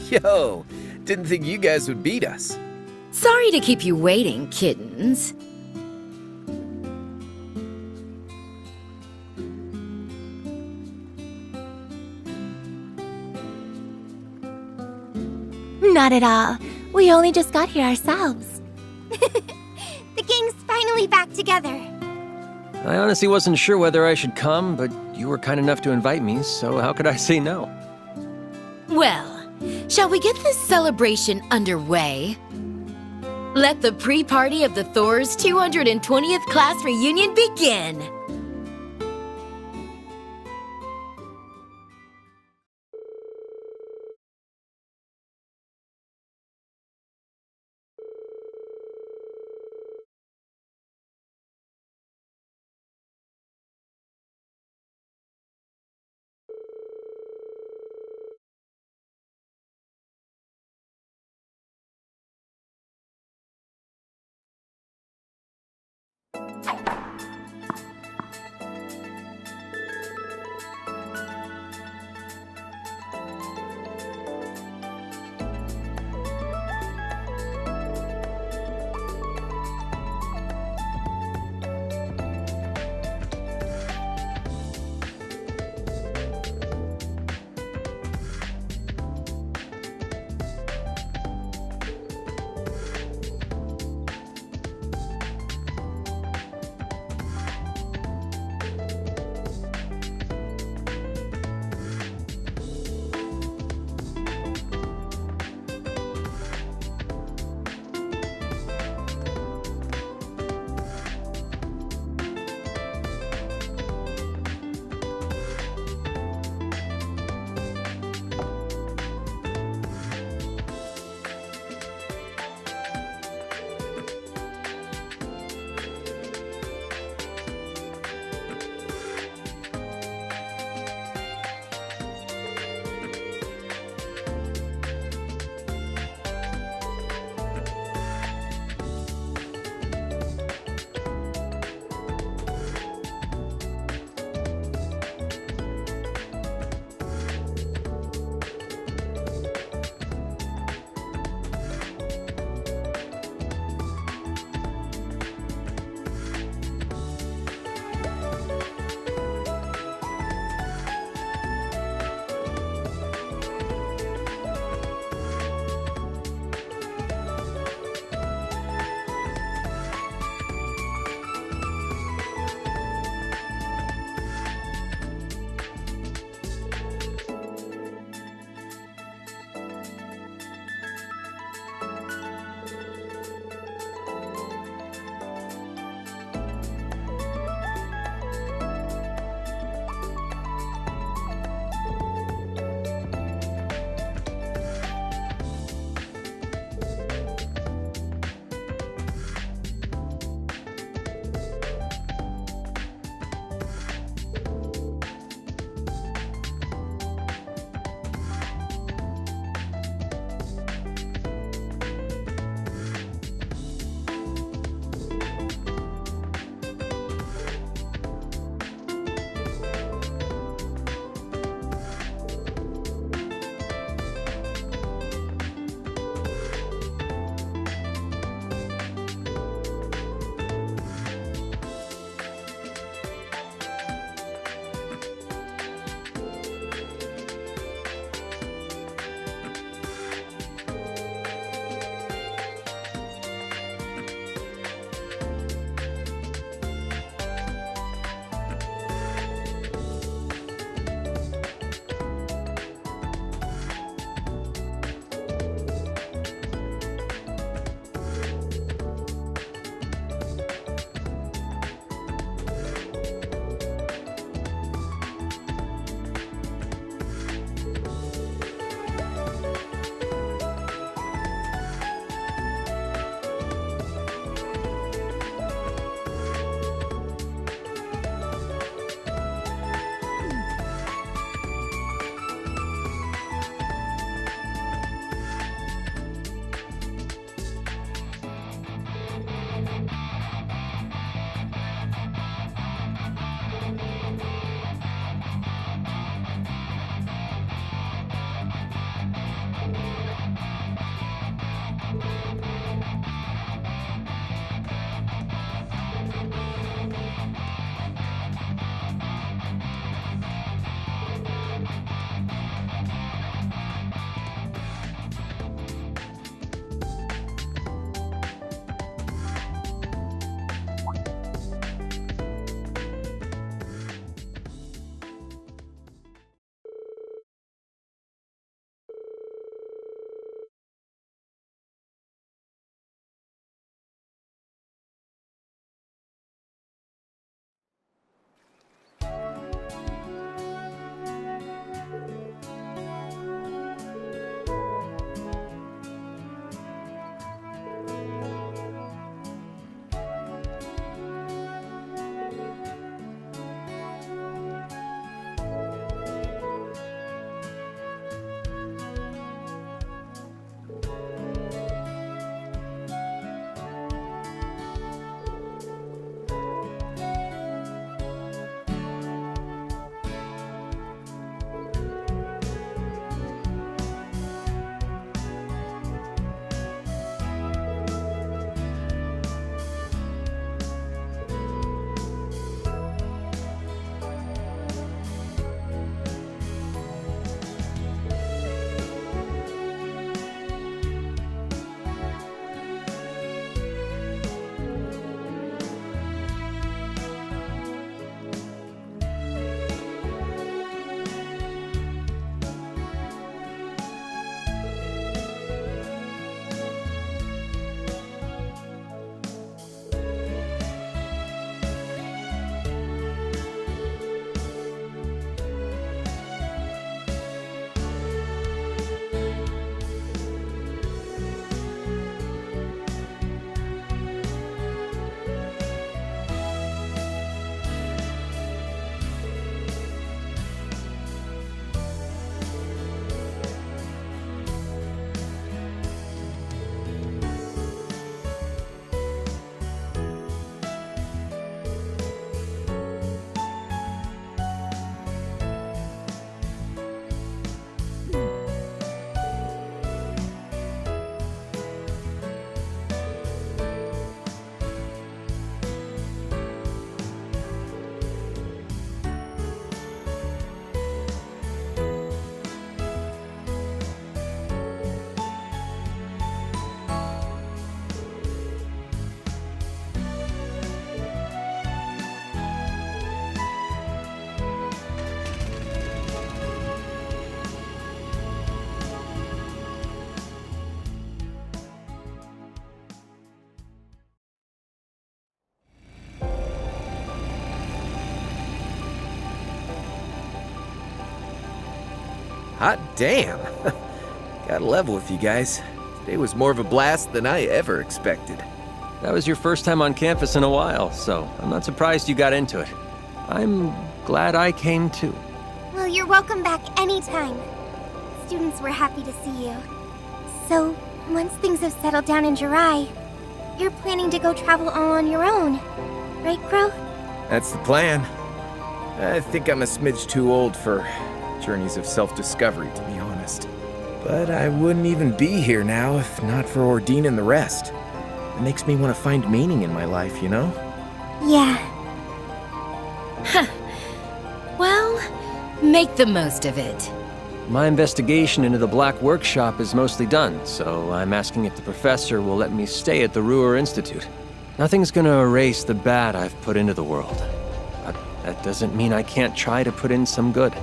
Yo, didn't think you guys would beat us. Sorry to keep you waiting, kittens. Not at all. We only just got here ourselves. The gang's finally back together. I honestly wasn't sure whether I should come, but you were kind enough to invite me, so how could I say no? Well, shall we get this celebration underway? Let the pre-party of the Thor's 220th class reunion begin! Hot damn. Gotta level with you guys. Today was more of a blast than I ever expected. That was your first time on campus in a while, so I'm not surprised you got into it. I'm glad I came too. Well, you're welcome back anytime. Students were happy to see you. So, once things have settled down in Jirai, you're planning to go travel all on your own, right, Crow? That's the plan. I think I'm a smidge too old for journeys of self-discovery, to be honest. But I wouldn't even be here now if not for Ordine and the rest. It makes me want to find meaning in my life, you know? Yeah. Well, make the most of it. My investigation into the Black Workshop is mostly done, so I'm asking if the professor will let me stay at the Ruhr Institute. Nothing's gonna erase the bad I've put into the world. But that doesn't mean I can't try to put in some good.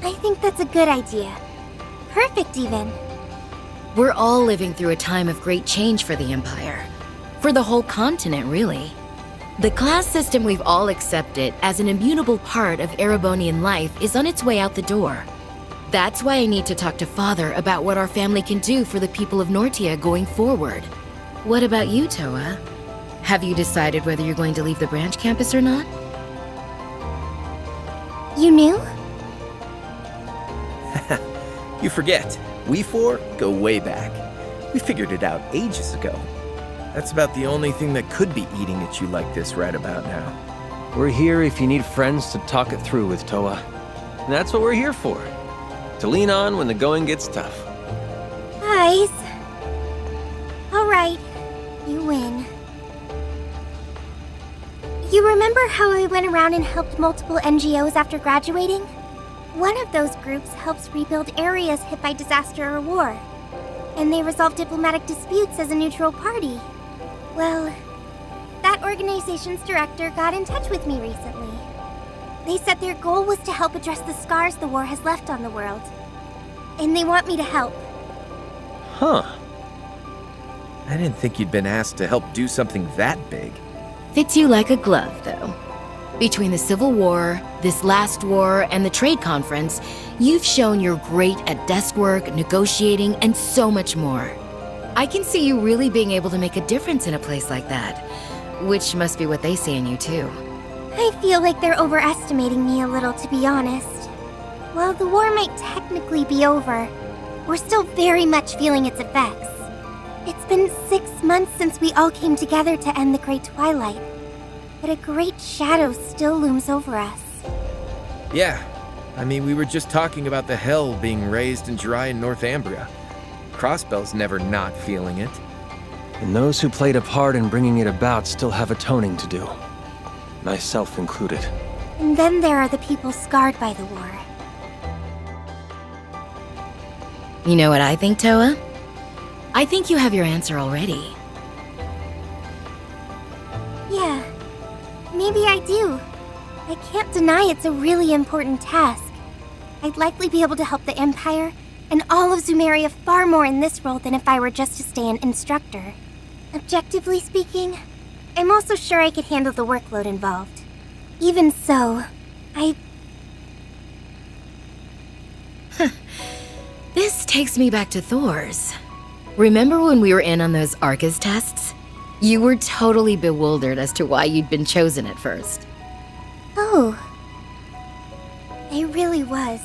I think that's a good idea. Perfect, even. We're all living through a time of great change for the Empire. For the whole continent, really. The class system we've all accepted as an immutable part of Erebonian life is on its way out the door. That's why I need to talk to Father about what our family can do for the people of Nortia going forward. What about you, Toa? Have you decided whether you're going to leave the branch campus or not? You knew? You forget, we four go way back. We figured it out ages ago. That's about the only thing that could be eating at you like this right about now. We're here if you need friends to talk it through with, Toa. And that's what we're here for. To lean on when the going gets tough. Nice. Alright, you win. You remember how I went around and helped multiple NGOs after graduating? One of those groups helps rebuild areas hit by disaster or war. And they resolve diplomatic disputes as a neutral party. Well, that organization's director got in touch with me recently. They said their goal was to help address the scars the war has left on the world. And they want me to help. Huh. I didn't think you'd been asked to help do something that big. Fits you like a glove, though. Between the Civil War, this last war, and the trade conference, you've shown you're great at desk work, negotiating, and so much more. I can see you really being able to make a difference in a place like that, which must be what they see in you, too. I feel like they're overestimating me a little, to be honest. While the war might technically be over, we're still very much feeling its effects. It's been 6 months since we all came together to end the Great Twilight, but a great shadow still looms over us. Yeah, I mean, we were just talking about the hell being raised in Jirai and Northumbria. Crossbell's never not feeling it. And those who played a part in bringing it about still have atoning to do. Myself included. And then there are the people scarred by the war. You know what I think, Toa? I think you have your answer already. Yeah, maybe I do. I can't deny it's a really important task. I'd likely be able to help the Empire and all of Zumeria far more in this role than if I were just to stay an instructor. Objectively speaking, I'm also sure I could handle the workload involved. Even so, This takes me back to Thor's. Remember when we were in on those Arcus tests? You were totally bewildered as to why you'd been chosen at first. Oh. I really was.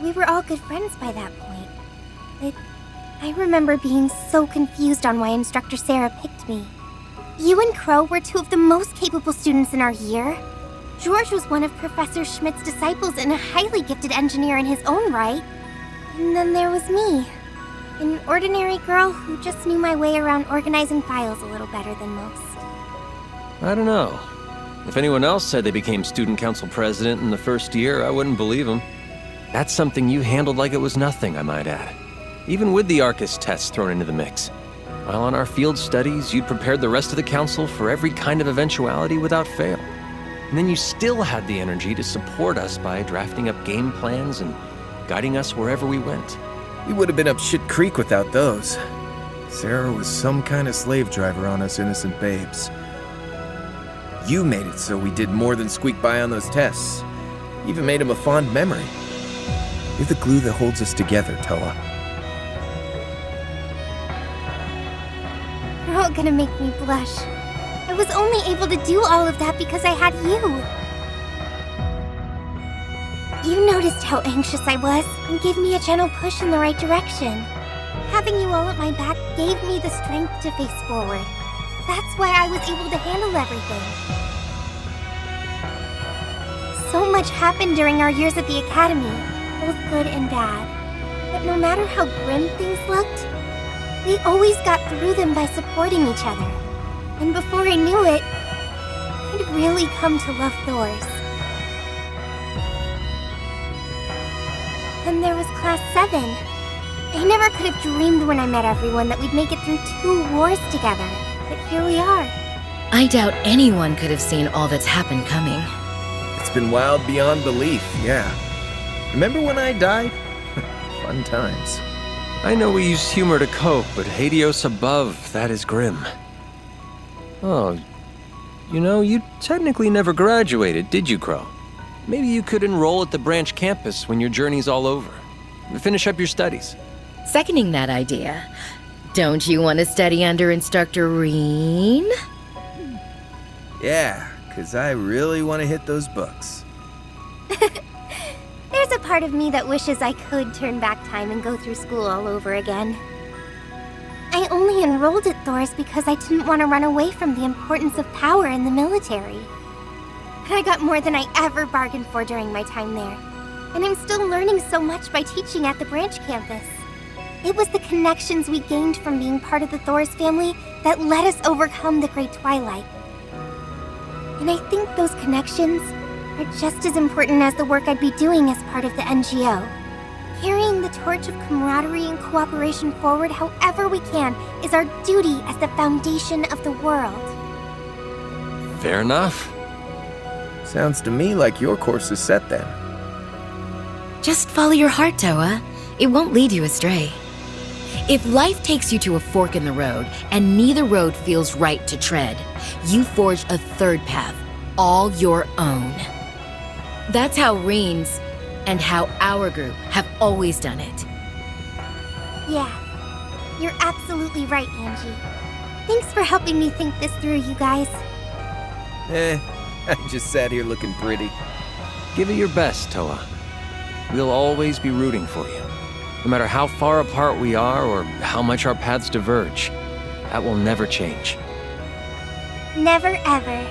We were all good friends by that point. But I remember being so confused on why Instructor Sarah picked me. You and Crow were two of the most capable students in our year. George was one of Professor Schmidt's disciples and a highly gifted engineer in his own right. And then there was me, an ordinary girl who just knew my way around organizing files a little better than most. I don't know. If anyone else said they became student council president in the first year, I wouldn't believe them. That's something you handled like it was nothing, I might add. Even with the Arcus tests thrown into the mix. While on our field studies, you'd prepared the rest of the council for every kind of eventuality without fail. And then you still had the energy to support us by drafting up game plans and guiding us wherever we went. We would have been up shit creek without those. Sarah was some kind of slave driver on us innocent babes. You made it so we did more than squeak by on those tests. Even made him a fond memory. You're the glue that holds us together, Toa. You're all gonna make me blush. I was only able to do all of that because I had you. You noticed how anxious I was and gave me a gentle push in the right direction. Having you all at my back gave me the strength to face forward. That's why I was able to handle everything. So much happened during our years at the academy, both good and bad. But no matter how grim things looked, we always got through them by supporting each other. And before I knew it, I'd really come to love Thors. Then there was Class 7. I never could have dreamed when I met everyone that we'd make it through 2 wars together. But here we are. I doubt anyone could have seen all that's happened coming. It's been wild beyond belief, yeah. Remember when I died? Fun times. I know we use humor to cope, but Hades above, that is grim. Oh, you know, you technically never graduated, did you, Crow? Maybe you could enroll at the branch campus when your journey's all over. Finish up your studies. Seconding that idea. Don't you want to study under Instructor Reen? Yeah, 'cause I really want to hit those books. There's a part of me that wishes I could turn back time and go through school all over again. I only enrolled at Thors because I didn't want to run away from the importance of power in the military. But I got more than I ever bargained for during my time there. And I'm still learning so much by teaching at the branch campus. It was the connections we gained from being part of the Thors family that let us overcome the Great Twilight. And I think those connections are just as important as the work I'd be doing as part of the NGO. Carrying the torch of camaraderie and cooperation forward however we can is our duty as the foundation of the world. Fair enough. Sounds to me like your course is set then. Just follow your heart, Toa. It won't lead you astray. If life takes you to a fork in the road and neither road feels right to tread, you forge a third path, all your own. That's how Reen's and how our group have always done it. Yeah, you're absolutely right, Angie. Thanks for helping me think this through, you guys. I just sat here looking pretty. Give it your best, Toa. We'll always be rooting for you. No matter how far apart we are or how much our paths diverge, that will never change. Never ever.